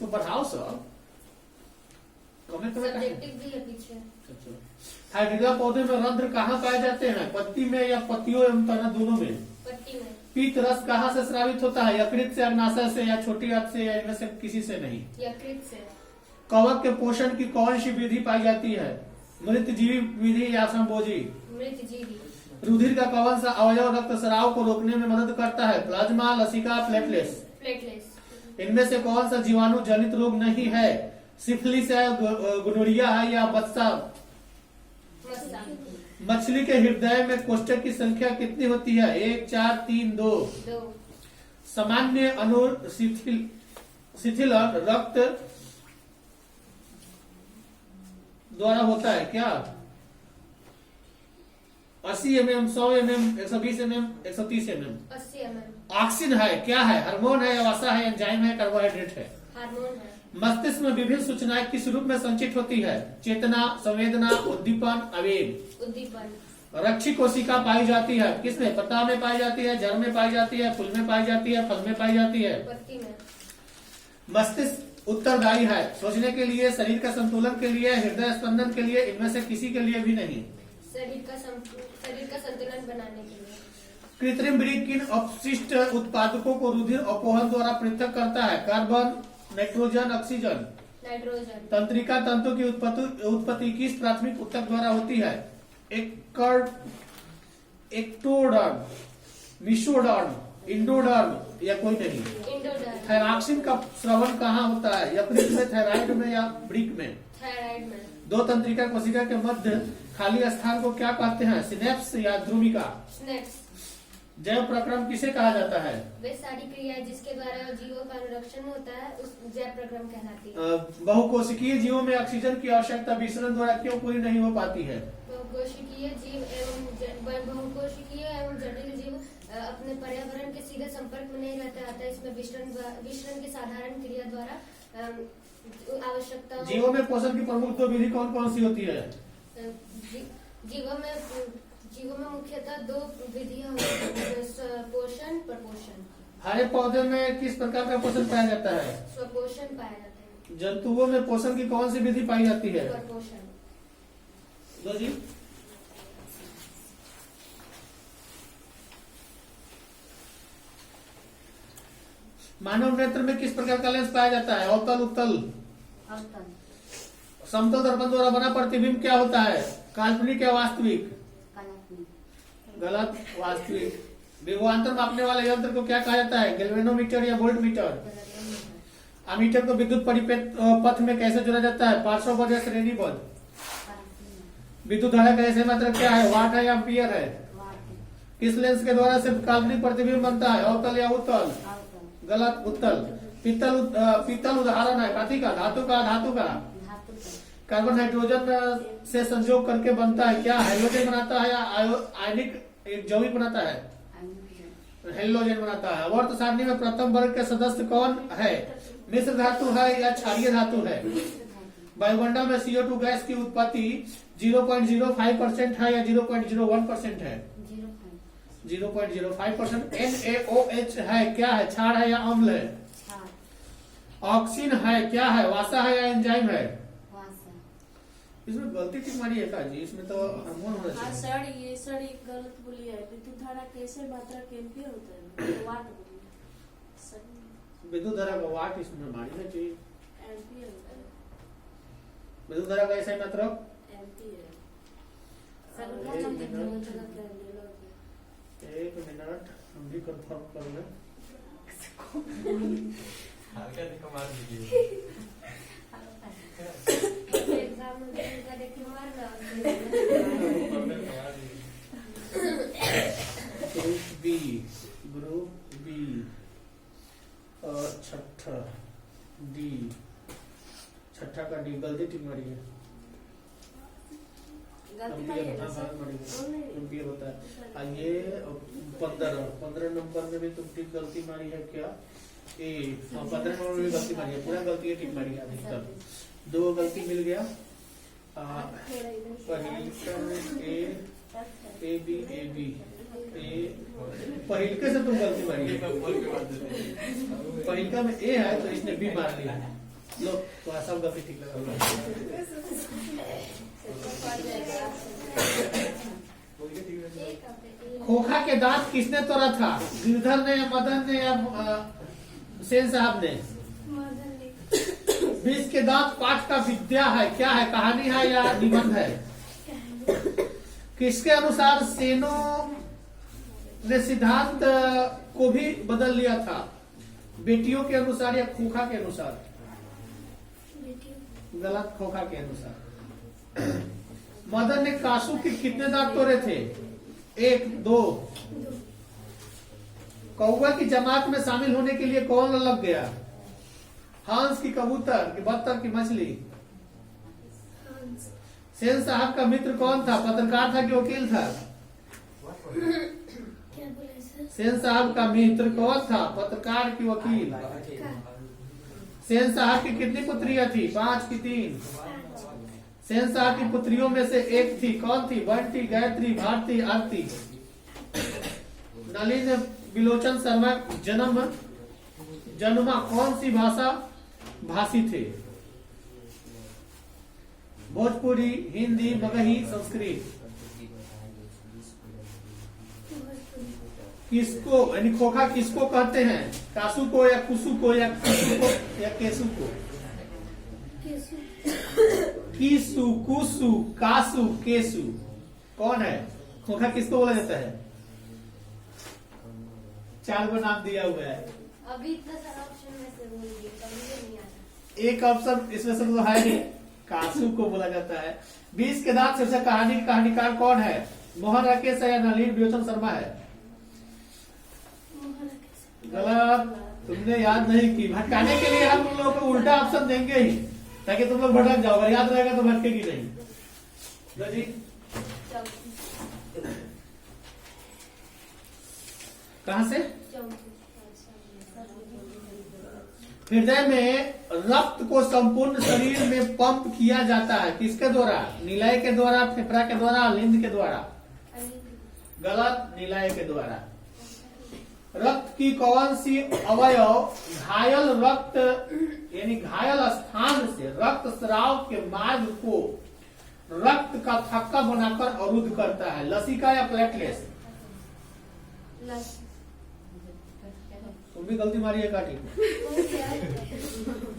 इसको बढ़ाओ sir, comment में सब्जेक्टिव भी है पीछे। हाइड्रिला पौधे में रंध्र कहाँ पाए जाते हैं? पत्ती में या पत्तियों एवं तना दोनों में? पत्ती में। पीत रस कहाँ से स्रावित होता है? यकृत से, अग्नाशय से या छोटी आंत से, या इनमें से किसी से नहीं? यकृत से। कवक के पोषण की कौन सी विधि पाई जाती है? मृतजीवी विधि या संभोजी? मृतजीवी। रुधिर का कौन सा अवयव रक्त स्राव को रोकने में मदद करता है? प्लाज्मा, लसिका, प्लेटलेट्स? प्लेटलेट्स। इनमें से कौन सा जीवाणु जनित रोग नहीं है? सिफिलिस है, गोनोरिया है या बत्सा? मछली के हृदय में कोष्ठक की संख्या कितनी होती है? 1, 4, 3, 2? 2। सामान्य शिथिलन रक्त द्वारा होता है क्या? 80 mm, 100 mm, 120 mm, 130 mm? 80 mm। Oxygen है क्या है? हार्मोन है, वसा है, एंजाइम है, कार्बोहाइड्रेट है? हार्मोन है। मस्तिष्क में विभिन्न सूचनाएं किस रूप में संचित होती है? चेतना, संवेदना, उद्दीपन, आवेग? उद्दीपन। रक्षी कोशिका पाई जाती है किसमें? पत्ता में पाई जाती है, जड़ में पाई जाती है, फूल में पाई जाती है, फल में पाई जाती है? पत्ती में। मस्तिष्क उत्तरदायी है सोचने के लिए, शरीर का संतुलन के लिए, हृदय स्पंदन के लिए, इनमें से किसी के लिए भी नहीं? शरीर का संतुलन बनाने के लिए। कृत्रिम वृक्क किन अपशिष्ट उत्पादकों को रुधिर अपोहन द्वारा पृथक करता है? Carbon, nitrogen, oxygen? नाइट्रोजन। तंत्रिका तंतु की उत्पत्ति किस प्राथमिक ऊतक द्वारा होती है? एक्टोडर्म, मिसोडर्म, इंडोडर्म या कोई नहीं? इंडोडर्म। थायरॉक्सिन का स्रवण कहाँ होता है? यकृत में, थायराइड में या वृक्क में? थायराइड में। दो तंत्रिका कोशिका के मध्य खाली स्थान को क्या कहते हैं? सिनेप्स या ध्रुविका? स्नेप्स। जैव प्रक्रम किसे कहा जाता है? वे सारी क्रियाएं जिसके द्वारा जीवों का अनुरक्षण होता है उस जैव प्रक्रम कहलाती है। बहुकोशिकीय जीवों में ऑक्सीजन की आवश्यकता विसरण द्वारा क्यों पूरी नहीं हो पाती है? बहुकोशिकीय जीव एवं जटिल जीव अपने पर्यावरण के सीधे संपर्क में नहीं रहते, अतः इसमें विसरण की साधारण क्रिया द्वारा आवश्यकता। जीवों में पोषण की प्रमुख दो विधि कौन कौन सी होती है? जीवों में मुख्यतः 2 विधियां होती हैं, पोषण, प्रपोषण। हरे पौधे में किस प्रकार का पोषण पाया जाता है? स्वपोषण पाया जाता है। जंतुओं में पोषण की कौन सी विधि पाई जाती है? प्रपोषण। दो जी। मानव नेत्र में किस प्रकार का लेंस पाया जाता है? अवतल, उत्तल? समतल दर्पण द्वारा बना प्रतिबिंब क्या होता है? काल्पनिक या वास्तविक? गलत, वास्तविक। विभवांतर मापने वाले यंत्र को क्या कहा जाता है? गैल्वेनोमीटर या वोल्टमीटर? अमीटर को विद्युत परिपथ में कैसे जोड़ा जाता है? पार्श्वबद्ध या श्रेणीबद्ध? विद्युत धारा का ऐसे मात्रक क्या है? वाट है या एम्पियर है? किस लेंस के द्वारा सिर्फ काल्पनिक प्रतिबिंब बनता है? अवतल या उत्तल? गलत, उत्तल। पीतल उदाहरण है कथी का? धातु का? धातु का? कार्बन हाइड्रोजन से संयोग करके बनता है क्या? हाइड्रोजन बनाता है या आयनिक यौगिक बनाता है? हेलोजन बनाता है। वर्त सारणी में प्रथम वर्ग के सदस्य कौन है? मिश्र धातु है या क्षारीय धातु है? वायुमंडल में CO2 गैस की उत्पत्ति 0.05% है या 0.01% है? 0.05%। NaOH है क्या है? क्षार है या अम्ल है? ऑक्सीजन है क्या है? वसा है या एंजाइम है? इसमें गलती ठीक मानी है का जी? इसमें तो हार्मोन होना चाहिए। सर ये गलत बोली है। विद्युत धारा कैसे मात्रा एम्पियर होता है? वाट बोली है। विद्युत धारा का वाट इसमें मानी चाहिए। एम्पियर होता है। विद्युत धारा का ऐसा मतलब एम्पियर। एक मिनट हम भी कंफर्म कर लें। ग्रुप बी छठा डी, छठा का डी गलती ठीक मारी है। एम्पियर होता है। ये 15 नंबर में भी तुम ठीक गलती मारी है क्या? 15 नंबर में भी गलती मारी है। पूरा गलती है ठीक मारी है अधिकतर। 2 गलती मिल गया। पहिलके से तुम गलती मारी है। पहिलका में ए है तो इसने बी मार लिया। लो तो सब गलती ठीक लगा। खोखा के दांत किसने तोड़ा था? गिरधर ने, मदन ने या सेन साहब ने? बीस के दांत पाठ का विद्या है, क्या है? कहानी है या निबंध है? किसके अनुसार सेनों ने सिद्धांत को भी बदल लिया था? बेटियों के अनुसार या खोखा के अनुसार? गलत, खोखा के अनुसार। मदन ने कासू के कितने दांत तोड़े थे? 1, 2। कौवा की जमात में शामिल होने के लिए कौन लग गया? हंस की कबूतर की बत्तख की मछली? सेन साहब का मित्र कौन था? पत्रकार था कि वकील था? सेन साहब का मित्र कौन था? पत्रकार की वकील? सेन साहब की कितनी पुत्रियां थी? 5 की 3? सेन साहब की पुत्रियों में से एक थी, कौन थी? बंटी, गायत्री, भारती, आरती? नलिन बिलोचन शर्मा जन्मा कौन सी भाषा भाषी थे? भोजपुरी, हिंदी, मगही, संस्कृत? किसको यानी खोखा किसको कहते हैं? कासू को या कुसु को या कुसु को या केसु को? किसु, कुसु, कासु, केसु कौन है? खोखा किसको बोला जाता है? 4 को नाम दिया हुआ है। अभी इतना सारा ऑप्शन में से बोल दिए, कभी नहीं आता। एक ऑप्शन इसमें से तो है नहीं, कासू को बोला जाता है। 20 के दांत शीर्षक कहानी की कहानीकार कौन है? मोहन राकेश है या नलिन बिलोचन शर्मा है? गलत, तुमने याद नहीं की। भटकाने के लिए हम तुम लोगों को उल्टा ऑप्शन देंगे ही, ताकि तुम लोग भटक जाओ। अगर याद रहेगा तो भटकेगी नहीं। लो जी, कहां से? हृदय में रक्त को संपूर्ण शरीर में पंप किया जाता है, किसके द्वारा? निलय के द्वारा, फेफड़ा के द्वारा, लिंग के द्वारा? गलत, निलय के द्वारा। रक्त की कौन सी अवयव घायल रक्त यानी घायल स्थान से रक्त स्राव के मार्ग को रक्त का थक्का बनाकर अवरुद्ध करता है? लसिका या प्लेटलेस? तुम भी गलती मारी है काटी।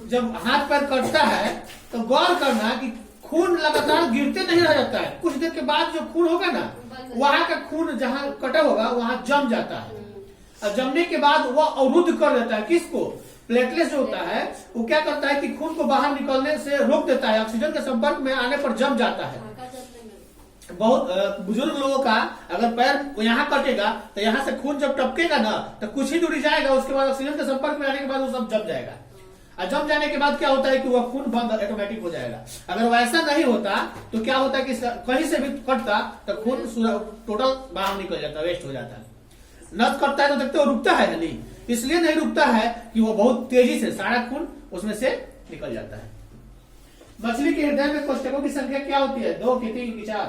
जब हाथ पैर कटता है तो गौर करना कि खून लगातार गिरते नहीं रह जाता है। कुछ देर के बाद जो खून होगा ना, वहां का खून जहां कटा होगा वहां जम जाता है, और जमने के बाद वह अवरुद्ध कर देता है। किसको? प्लेटलेस जो होता है वो क्या करता है कि खून को बाहर निकलने से रोक देता है, ऑक्सीजन के संपर्क में आने पर जम जाता है। बहुत बुजुर्ग लोगों का अगर पैर यहाँ कटेगा तो यहाँ से खून जब टपकेगा ना तो कुछ ही दूरी जाएगा, उसके बाद ऑक्सीजन के संपर्क में आने के बाद वो सब जम जाएगा, और जम जाने के बाद क्या होता है कि वह खून बंद ऑटोमेटिक हो जाएगा। अगर वैसा नहीं होता तो क्या होता है कि कहीं से भी कटता तो खून टोटल बाहर निकल जाता, वेस्ट हो जाता है। नस कटता है तो देखते हो रुकता है नहीं, इसलिए नहीं रुकता है कि वो बहुत तेजी से सारा खून उसमें से निकल जाता है। मछली के हृदय में कोशिकाओं की संख्या क्या होती है? 2 की 3 की 4?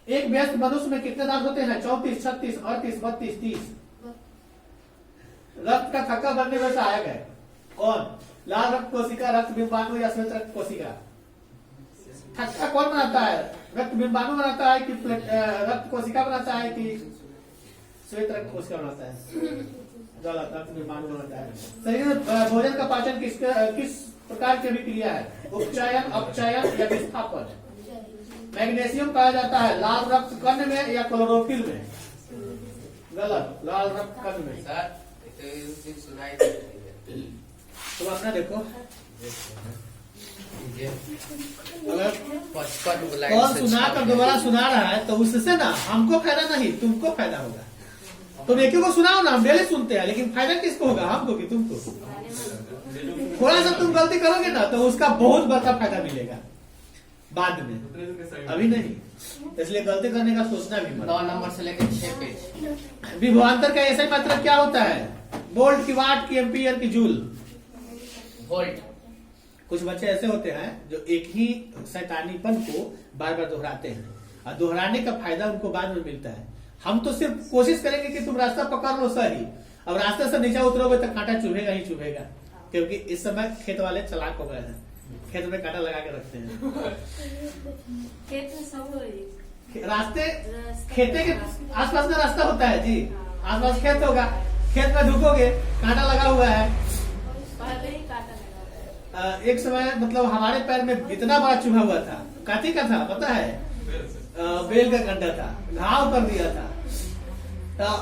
एक व्यस्त मनुष्य में कितने दांत होते हैं? 34, 36, 38, 32, 30? रक्त का थक्का बनने में सहायक है कौन? लाल रक्त कोशिका, रक्त बिंबाणु या श्वेत रक्त कोशिका? थक्का कौन बनाता है? रक्त बिंबाणु बनाता है कि रक्त कोशिका बनाता है कि श्वेत रक्त कोशिका बनाता है? गलत, रक्त बिंबाणु बनाता है। शरीर में भोजन का पाचन किस प्रकार की अभिक्रिया है? उपचयन, अपचयन या विस्थापन? मैग्नीशियम पाया जाता है लाल रक्त कण में या क्लोरोफिल में? गलत, लाल रक्त कण में। तो अपना देखो, अगर कॉल सुना कर दोबारा सुना रहा है तो उससे ना हमको फायदा नहीं, तुमको फायदा होगा। तुम एक को सुनाओ ना, हम डेली सुनते हैं, लेकिन फायदा किसको होगा? हमको कि तुमको? थोड़ा सा तुम गलती करोगे ना तो उसका बहुत बड़ा फायदा मिलेगा बाद में, अभी नहीं। इसलिए गलती करने का सोचना भी मत। 9 नंबर से लेकर 6 पेज। विभवांतर का ऐसा मतलब क्या होता है? वोल्ट की, वाट की, एम्पियर की, जूल? वोल्ट। कुछ बच्चे ऐसे होते हैं जो एक ही शैतानीपन को बार बार दोहराते हैं, और दोहराने का फायदा उनको बाद में मिलता है। हम तो सिर्फ कोशिश करेंगे कि तुम रास्ता पकड़ लो सही, अब रास्ते से नीचे उतरोगे तो कांटा चुभेगा ही चुभेगा। क्योंकि इस समय खेत वाले चालाक हो गए हैं, खेत में कांटा लगा के रखते हैं। खेत में सब वही रास्ते रास्ता- खेते के आसपास में रास्ता होता है जी, आसपास खेत होगा, खेत में ढुकोगे कांटा लगा हुआ है। पहले ही काटा लगा हुआ है। एक समय मतलब हमारे पैर में इतना बड़ा चुभा हुआ था, काती का था पता है, बेल का कंडा था, घाव कर दिया था।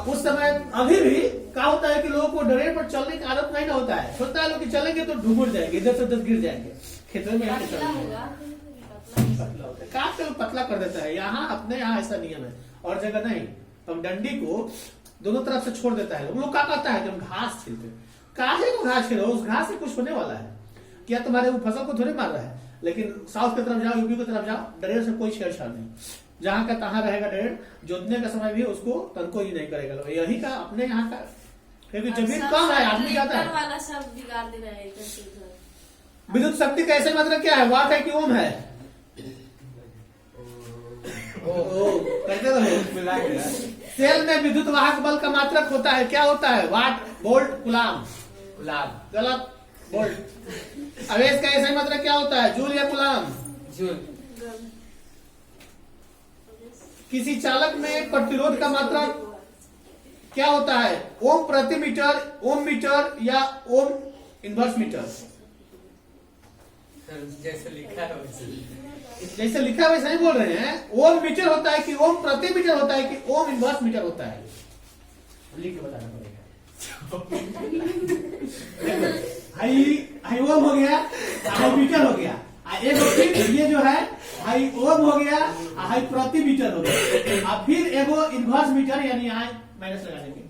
उस समय अभी भी क्या होता है कि लोगों को ड्रेन पर चलने की आदत नहीं ना होता है, सोचता है लोग कि चलेंगे तो ढुमुड़ जाएंगे, इधर से उधर गिर जाएंगे, खेतों में आके पतला चलेंगे। होगा पतला होता है, काट के पतला कर देता है। यहाँ अपने यहाँ ऐसा नियम है, और जगह नहीं। हम डंडी को दोनों तरफ से छोड़ देता है। लोग क्या कहता है कि हम घास छीलते, काहे को घास छीलो, उस घास से कुछ होने वाला है क्या? तुम्हारे वो फसल को थोड़ी मार रहा है। लेकिन साउथ की तरफ जाओ, यूपी की तरफ जाओ, ड्रेन से कोई छेड़छाड़ नहीं, जहां का तहां रहेगा ड्रेन, जोतने का समय भी उसको तनको ही नहीं करेगा लोग। यही का अपने यहाँ का, क्योंकि जमीन कम है, आदमी ज्यादा ट्रैक्टर है। वाला सब बिगाड़ दे रहा है इधर से उधर। विद्युत शक्ति का ऐसे मतलब क्या है, वाट है कि ओम है? कहते रहो। सेल में विद्युत वाहक बल का मात्रक होता है, क्या होता है? वाट, वोल्ट, कूलाम। गलत, वोल्ट। आवेश का ऐसा मतलब क्या होता है, जूल या कूलाम? जूल। किसी चालक में प्रतिरोध का मात्रा क्या होता है, ओम प्रति मीटर, ओम मीटर या ओम इनवर्स मीटर? जैसे लिखा है वैसे। जैसे लिखा है वैसे नहीं बोल रहे हैं। ओम मीटर होता है कि ओम प्रति मीटर होता है कि ओम इनवर्स मीटर होता है? लिख के बताना पड़ेगा। हाई ओम हो गया, हाई मीटर हो गया, एक फिर ये जो है हाई ओम हो गया, हाई प्रति मीटर हो गया, और फिर एगो इनवर्स मीटर, यानी यहाँ माइनस लगा देंगे।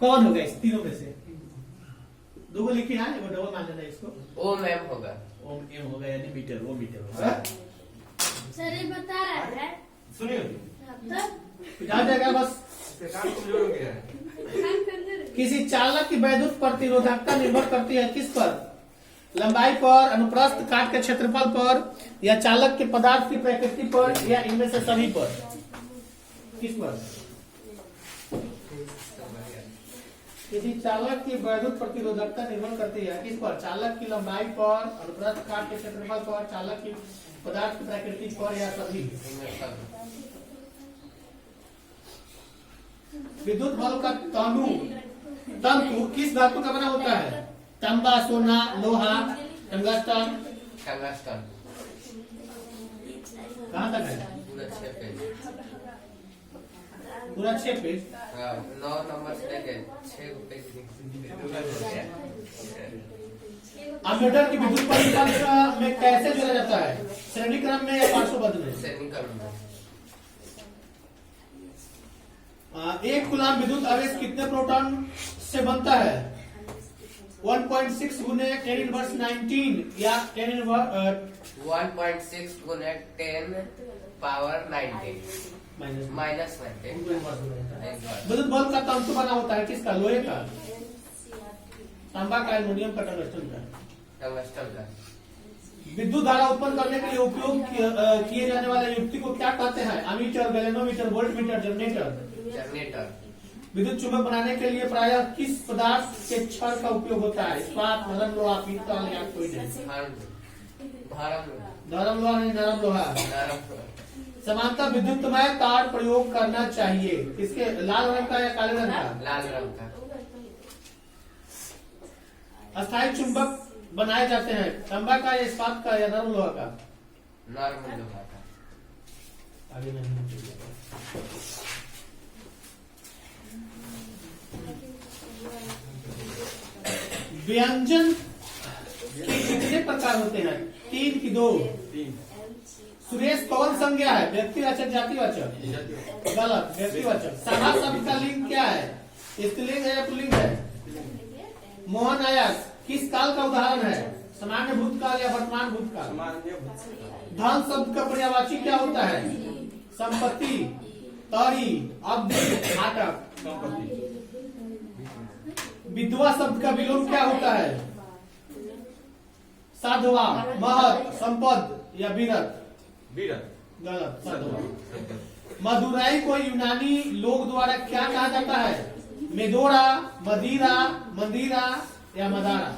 कौन होगा इस तीनों में से? दो लिखे हैं, एगो डबल मान लेना इसको। ओम एम होगा। ओम एम होगा, यानी मीटर, वो मीटर होगा। सर ये बता रहा है सुनिए, जा जाएगा बस। काम कमजोर हो गया है। किसी चालक की वैद्युत प्रतिरोधकता निर्भर करती है किस पर? लंबाई पर, अनुप्रस्थ काट के क्षेत्रफल पर, या चालक के पदार्थ की प्रकृति पर, या इनमें से सभी पर? किस पर? किसी चालक की वैद्युत प्रतिरोधकता निर्भर करती है किस पर? चालक की लंबाई पर, अनुप्रस्थ काट के क्षेत्रफल पर, चालक की पदार्थ की प्रकृति पर, या सभी? विद्युत बल्ब का तंतु किस धातु का बना होता है? तांबा, सोना, लोहा, टंगस्टन? टंगस्टन। कहाँ तक है? पूरा 6 पेज। पूरा 6 पेज। 9 नंबर से लेके 6 पेज। अम्मीटर की विद्युत परिपथ में कैसे जोड़ा जाता है? श्रेणी क्रम में या पार्श्वबद्ध में? एक कूलाम विद्युत आवेश कितने प्रोटॉन से बनता है? 1.6 गुने 10 इनवर्स 19 या 10 इनवर्स 1.6 गुने 10 पावर 19 माइनस 19। विद्युत बल्ब का तंतु बना होता है किसका? लोहे का, तांबा का, एल्युमिनियम का, टंगस्टन का? टंगस्टन का। विद्युत धारा उत्पन्न करने के लिए उपयोग किए जाने वाले युक्ति को क्या कहते हैं? Ammeter, galvanometer, voltmeter, generator? Generator. विद्युत चुंबक बनाने के लिए प्रायः किस पदार्थ के छड़ का उपयोग होता है? इस्पात, नरम लोहा, पीतल, या कोई नहीं? नरम लोहा नहीं, नरम लोहा। समांतर विद्युतमय तार प्रयोग करना चाहिए किसके? लाल रंग का या काले रंग का? लाल रंग का। अस्थायी चुंबक बनाए जाते हैं तांबा का या इस्पात का या नरम लोहा का? नरम लोहा का। आगे नहीं। व्यंजन के कितने प्रकार होते हैं? 3 की 2? सुरेश कौन संज्ञा है? व्यक्तिवाचक, जातिवाचक? गलत, व्यक्तिवाचक। सभा शब्द का लिंग क्या है? स्त्रीलिंग है या पुल्लिंग है? मोहन आया किस काल का उदाहरण है? सामान्य भूतकाल या वर्तमान भूतकाल? धन शब्द का पर्यायवाची क्या होता है? संपत्ति, तरी, अवधि, नाटक। विधवा शब्द का विलोम क्या होता है? साधवा, महत, संपद या बीरत? गलत, साधवा। मदुराई को यूनानी लोग द्वारा क्या कहा जाता है? मेदोरा, मदीरा, मंदिरा या मदारा?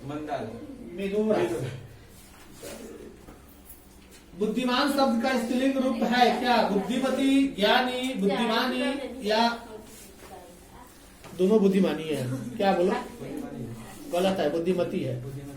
मंदाल मिदुर। बुद्धिमान शब्द का स्त्रीलिंग रूप है क्या? बुद्धिमती, ज्ञानी, बुद्धिमानी या दोनों बुद्धिमानी है? क्या बोलो? गलत है, बुद्धिमती है। बुद्धिमती